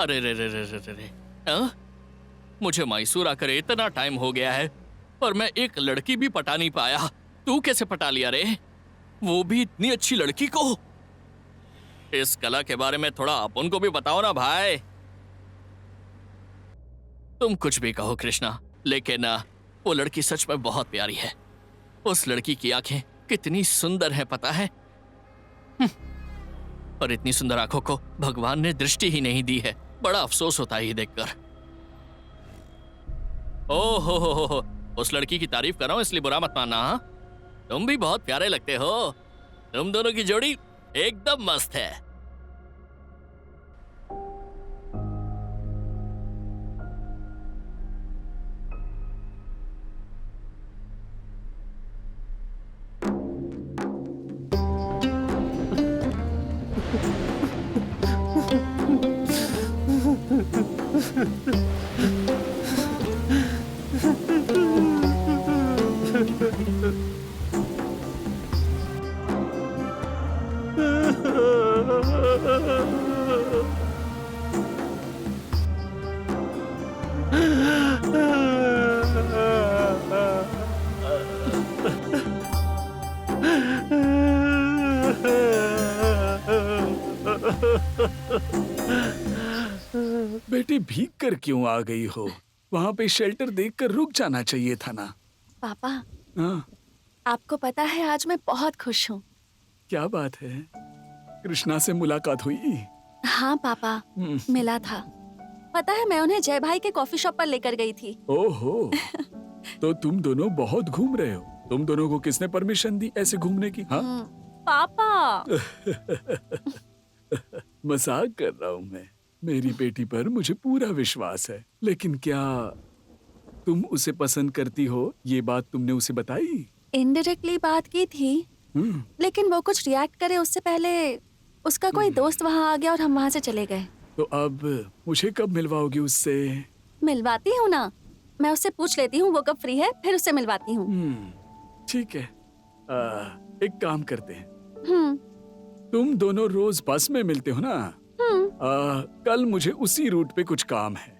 अरे रे रे रे रे रे रे। हाँ? मुझे मैसूर आकर इतना टाइम हो गया है पर मैं एक लड़की भी पटा नहीं पाया। तू कैसे पटा लिया रे? वो भी इतनी अच्छी लड़की को। इस कला के बारे में थोड़ा अपन को भी बताओ ना भाई। तुम कुछ भी कहो कृष्णा, लेकिन वो लड़की सच में बहुत प्यारी है। उस लड़की की आंखें कितनी सुंदर है पता है? और इतनी सुंदर आंखों को भगवान ने दृष्टि ही नहीं दी है। बड़ा अफसोस होता है ये देखकर। ओ हो, उस लड़की की तारीफ कर रहा हूं इसलिए बुरा मत मानना। हाँ? तुम भी बहुत प्यारे लगते हो। तुम दोनों की जोड़ी एकदम मस्त है। बेटी भीग कर क्यों आ गई हो? वहाँ पे शेल्टर देखकर रुक जाना चाहिए था ना। पापा, हाँ, आपको पता है आज मैं बहुत खुश हूँ। क्या बात है? कृष्णा से मुलाकात हुई? हाँ पापा, मिला था। पता है मैं उन्हें जय भाई के कॉफी शॉप पर लेकर गई थी। ओहो, तो तुम दोनों बहुत घूम रहे हो। तुम दोनों को किसने परमिशन दी ऐसे घूमने की? हाँ? पापा। मजाक कर रहा हूँ मैं। मेरी बेटी पर मुझे पूरा विश्वास है। लेकिन क्या तुम उसे पसंद करती हो? ये बात तुमने उसे बताई? इनडायरेक्टली बात की थी, लेकिन वो कुछ रिएक्ट करे उससे पहले उसका कोई दोस्त वहाँ आ गया और हम वहाँ से चले गए। तो अब मुझे कब मिलवाओगी उससे? मिलवाती हूँ ना, मैं उससे पूछ लेती हूँ वो कब फ्री है, फिर उससे मिलवाती हूँ। ठीक है, एक काम करते हैं। हम्म। तुम दोनों रोज बस में मिलते हो ना? कल मुझे उसी रूट पे कुछ काम है।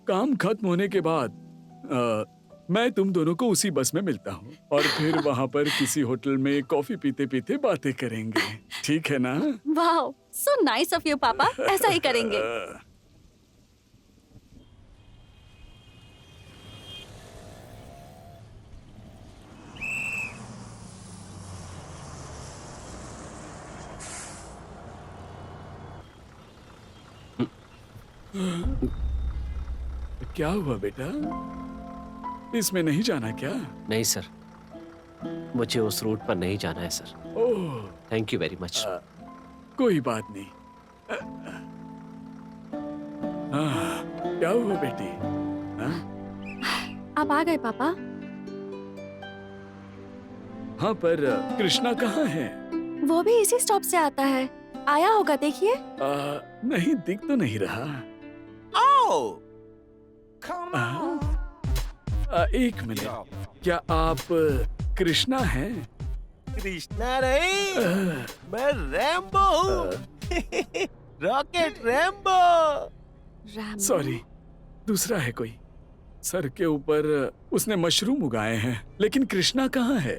काम खत्म होने के बाद मैं तुम दोनों को उसी बस में मिलता हूँ और फिर वहाँ पर किसी होटल में कॉफी पीते पीते बातें करेंगे। ठीक है ना? वाह, सो नाइस ऑफ यू पापा, ऐसा ही करेंगे। क्या हुआ बेटा? इसमें नहीं जाना क्या? नहीं सर, मुझे उस रूट पर नहीं जाना है sir. Oh, thank you very much. कोई बात नहीं। क्या हुआ बेटी? आप आ गए पापा? हाँ, पर कृष्णा कहाँ है? वो भी इसी स्टॉप से आता है। आया होगा, देखिए। नहीं, दिख तो नहीं रहा। एक मिनट, क्या आप कृष्णा हैं? कृष्णा नहीं, मैं रैम्बो हूँ। Rocket Rambo. सॉरी, दूसरा है कोई। सर के ऊपर उसने मशरूम उगाए हैं, लेकिन कृष्णा कहाँ है?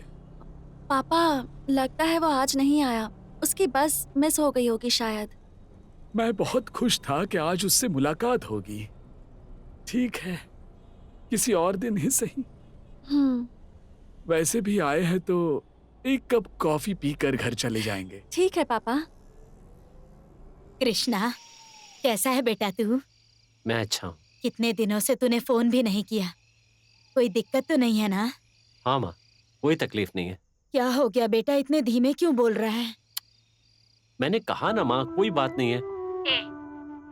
पापा, लगता है वो आज नहीं आया। उसकी बस मिस हो गई होगी शायद। मैं बहुत खुश था कि आज उससे मुलाकात होगी। ठीक है, किसी और दिन ही सही। वैसे भी आए हैं तो एक कप कॉफी पीकर घर चले जाएंगे। ठीक है पापा। कृष्णा, कैसा है बेटा तू? मैं अच्छा हूँ। कितने दिनों से तूने फोन भी नहीं किया। कोई दिक्कत तो नहीं है ना? हाँ माँ, कोई तकलीफ नहीं है। क्या हो गया बेटा, इतने धीमे क्यों बोल रहा है? मैंने कहा ना माँ, कोई बात नहीं है।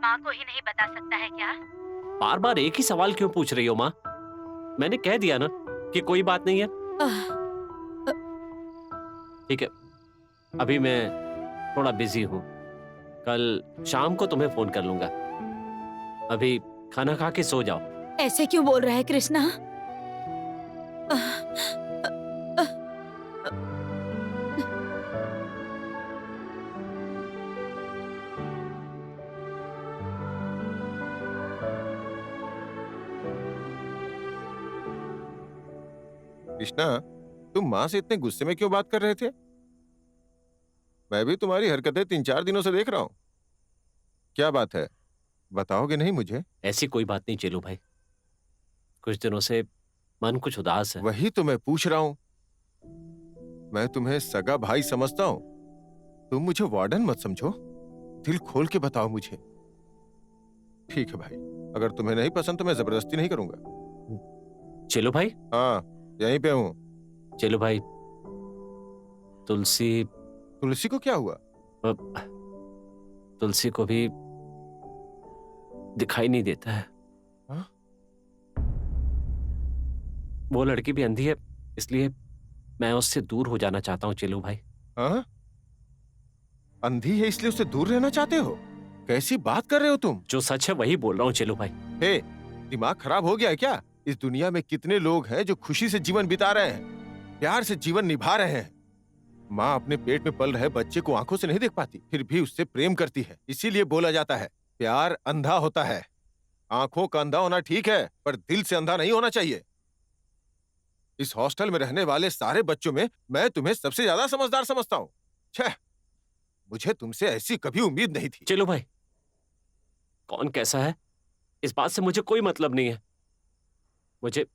माँ को ही नहीं बता सकता है क्या? बार बार एक ही सवाल क्यों पूछ रही हो माँ? मैंने कह दिया ना कि कोई बात नहीं है। ठीक है, अभी मैं थोड़ा बिजी हूँ। कल शाम को तुम्हें फोन कर लूंगा। अभी खाना खा के सो जाओ। ऐसे क्यों बोल रहा है कृष्णा? कृष्णा, तुम माँ से इतने गुस्से में क्यों बात कर रहे थे? मैं भी तुम्हारी हरकतें 3-4 दिनों से देख रहा हूँ। क्या बात है, बताओगे नहीं मुझे? ऐसी कोई बात नहीं चेलू भाई, कुछ दिनों से मन कुछ उदास है। वही तो मैं पूछ रहा हूँ। मैं तुम्हें सगा भाई समझता हूँ, तुम मुझे वार्डन मत समझो। दिल खोल के बताओ मुझे। ठीक है भाई, अगर तुम्हें नहीं पसंद तो मैं जबरदस्ती नहीं करूंगा। चेलू भाई। हाँ, यहीं पे हूँ। चेलू भाई, तुलसी तुलसी को क्या हुआ? तुलसी को भी दिखाई नहीं देता है। हाँ? वो लड़की भी अंधी है, इसलिए मैं उससे दूर हो जाना चाहता हूँ चेलू भाई। हाँ? अंधी है इसलिए उससे दूर रहना चाहते हो? कैसी बात कर रहे हो तुम? जो सच है वही बोल रहा हूँ चेलू भाई। हे, दिमाग खराब हो गया है क्या? इस दुनिया में कितने लोग हैं जो खुशी से जीवन बिता रहे हैं, प्यार से जीवन निभा रहे हैं। माँ अपने पेट में पल रहे बच्चे को आंखों से नहीं देख पाती, फिर भी उससे प्रेम करती है। इसीलिए बोला जाता है, प्यार अंधा होता है। आंखों का अंधा होना ठीक है, पर दिल से अंधा नहीं होना चाहिए। इस हॉस्टल में रहने वाले सारे बच्चों में मैं तुम्हें सबसे ज्यादा समझदार समझता हूँ। छह, मुझे तुमसे ऐसी कभी उम्मीद नहीं थी। चलो भाई, कौन कैसा है इस बात से मुझे कोई मतलब नहीं है। मुझे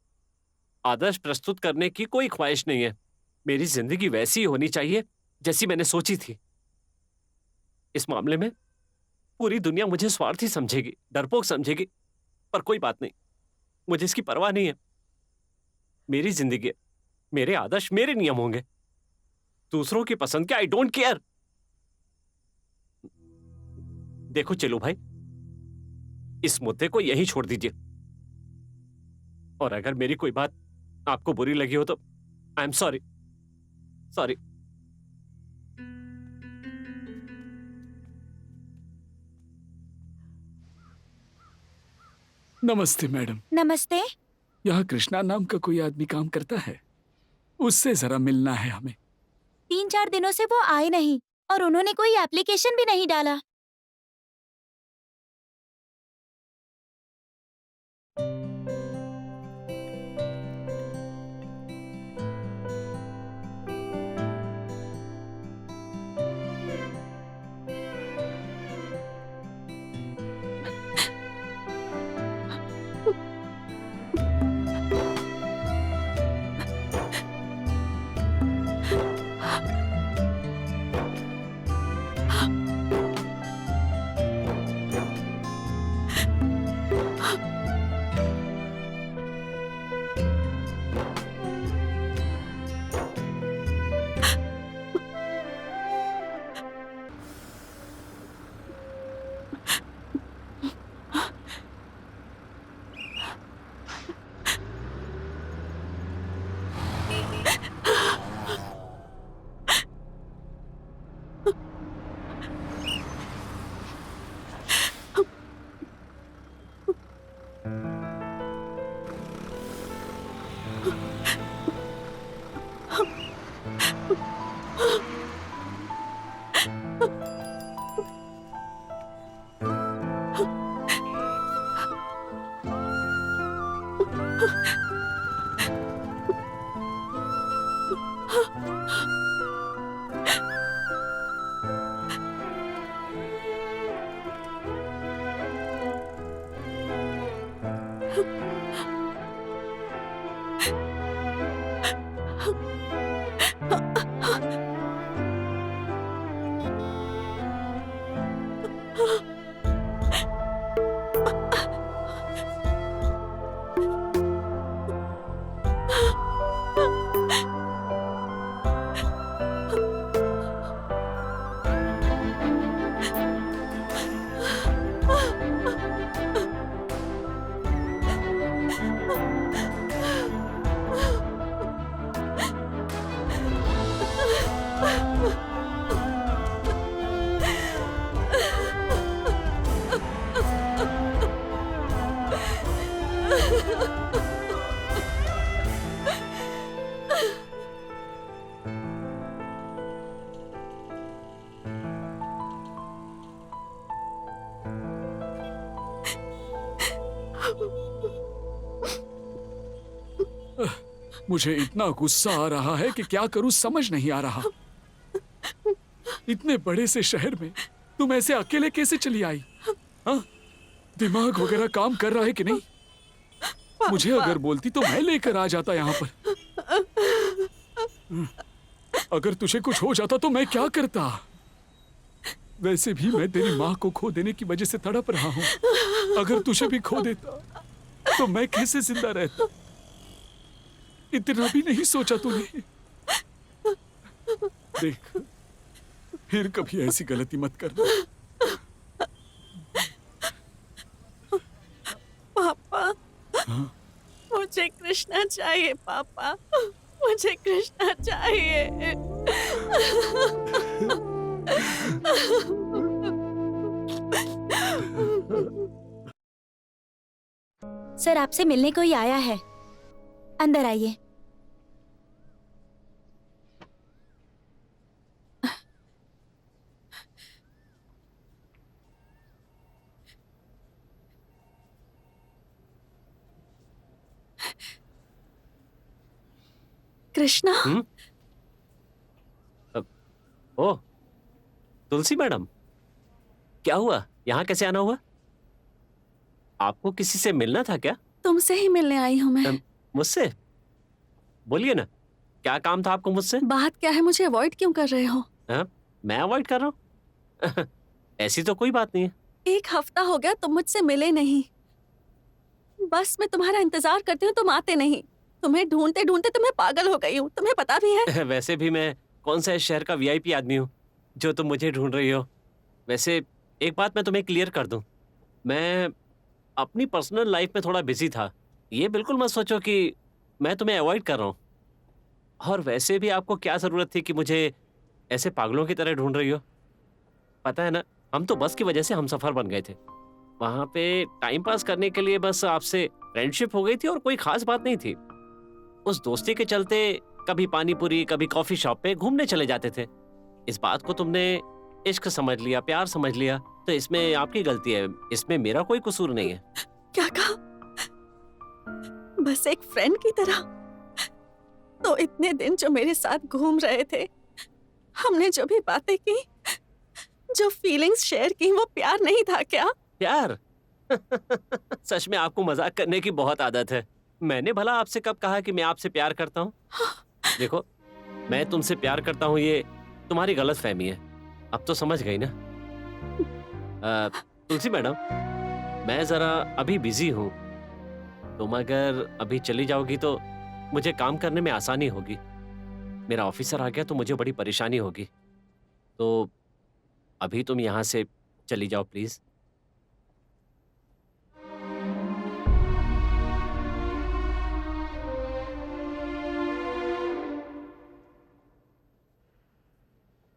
आदर्श प्रस्तुत करने की कोई ख्वाहिश नहीं है। मेरी जिंदगी वैसी ही होनी चाहिए जैसी मैंने सोची थी। इस मामले में पूरी दुनिया मुझे स्वार्थी समझेगी, डरपोक समझेगी, पर कोई बात नहीं, मुझे इसकी परवाह नहीं है। मेरी जिंदगी, मेरे आदर्श, मेरे नियम होंगे। दूसरों की पसंद के आई डोंट केयर। देखो चलो भाई, इस मुद्दे को यहीं छोड़ दीजिए, और अगर मेरी कोई बात आपको बुरी लगी हो तो आई एम सॉरी। सॉरी। नमस्ते मैडम। नमस्ते। यहाँ कृष्णा नाम का कोई आदमी काम करता है, उससे जरा मिलना है हमें। 3-4 दिनों से वो आए नहीं और उन्होंने कोई एप्लीकेशन भी नहीं डाला। मुझे इतना गुस्सा आ रहा है कि क्या करूं समझ नहीं आ रहा। इतने बड़े से शहर में तुम ऐसे अकेले कैसे चली आई? हाँ? दिमाग वगैरह काम कर रहा है कि नहीं? मुझे अगर बोलती तो मैं लेकर आ जाता यहाँ पर। अगर तुझे कुछ हो जाता तो मैं क्या करता? वैसे भी मैं तेरी माँ को खो देने की वजह से तड़प रहा हूँ। अगर तुझे भी खो देता तो मैं कैसे जिंदा रहता? इतना भी नहीं सोचा तूने? देख, फिर कभी ऐसी गलती मत करना। पापा, मुझे कृष्णा चाहिए पापा, मुझे कृष्णा चाहिए। सर आपसे मिलने कोई आया है, अंदर आइए। कृष्णा, ओह, तुलसी मैडम, क्या हुआ? यहाँ कैसे आना हुआ? आपको किसी से मिलना था क्या? तुमसे ही मिलने आई हूँ मैं। मुझसे? बोलिए ना, क्या काम था आपको मुझसे? बात क्या है, मुझे अवॉइड क्यों कर रहे हो? हाँ? मैं अवॉइड कर रहा हूँ? ऐसी तो कोई बात नहीं है। 1 हफ्ता हो गया तुम मुझसे मिले नहीं। बस मैं तुम्हारा इंतजार करती हूँ, तुम आते नहीं। तुम्हें ढूंढते ढूंढते तो मैं पागल हो गई हूँ, तुम्हें पता भी है। वैसे भी मैं कौन सा इस शहर का वीआईपी आदमी हूँ जो तुम मुझे ढूंढ रही हो। वैसे एक बात मैं तुम्हें क्लियर कर दूं, मैं अपनी पर्सनल लाइफ में थोड़ा बिजी था। ये बिल्कुल मत सोचो कि मैं तुम्हें अवॉइड कर रहा हूँ। और वैसे भी आपको क्या जरूरत थी कि मुझे ऐसे पागलों की तरह ढूंढ रही हो? पता है ना, हम तो बस की वजह से हम सफर बन गए थे। वहां पे टाइम पास करने के लिए बस आपसे फ्रेंडशिप हो गई थी और कोई खास बात नहीं थी। उस दोस्ती के चलते कभी पानीपुरी, कभी कॉफी शॉप पे घूमने चले जाते थे। इस बात को तुमने इश्क समझ लिया, प्यार समझ लिया, तो इसमें आपकी गलती है, इसमें मेरा कोई कसूर नहीं है। क्या कहा? बस एक फ्रेंड की तरह? तो इतने दिन जो मेरे साथ घूम रहे थे, हमने जो भी बातें की, जो फीलिंग्स शेयर की, वो प्यार नहीं था क्या? प्यार? सच में आपको मजाक करने की बहुत आदत है। मैंने भला आपसे कब कहा कि मैं आपसे प्यार करता हूँ? देखो, मैं तुमसे प्यार करता हूँ ये तुम्हारी गलत फहमी है। अब तो समझ गई ना? तुलसी मैडम, मैं जरा अभी बिजी हूँ। तुम अगर अभी चली जाओगी तो मुझे काम करने में आसानी होगी। मेरा ऑफिसर आ गया तो मुझे बड़ी परेशानी होगी। तो अभी तुम यहाँ से चली जाओ प्लीज।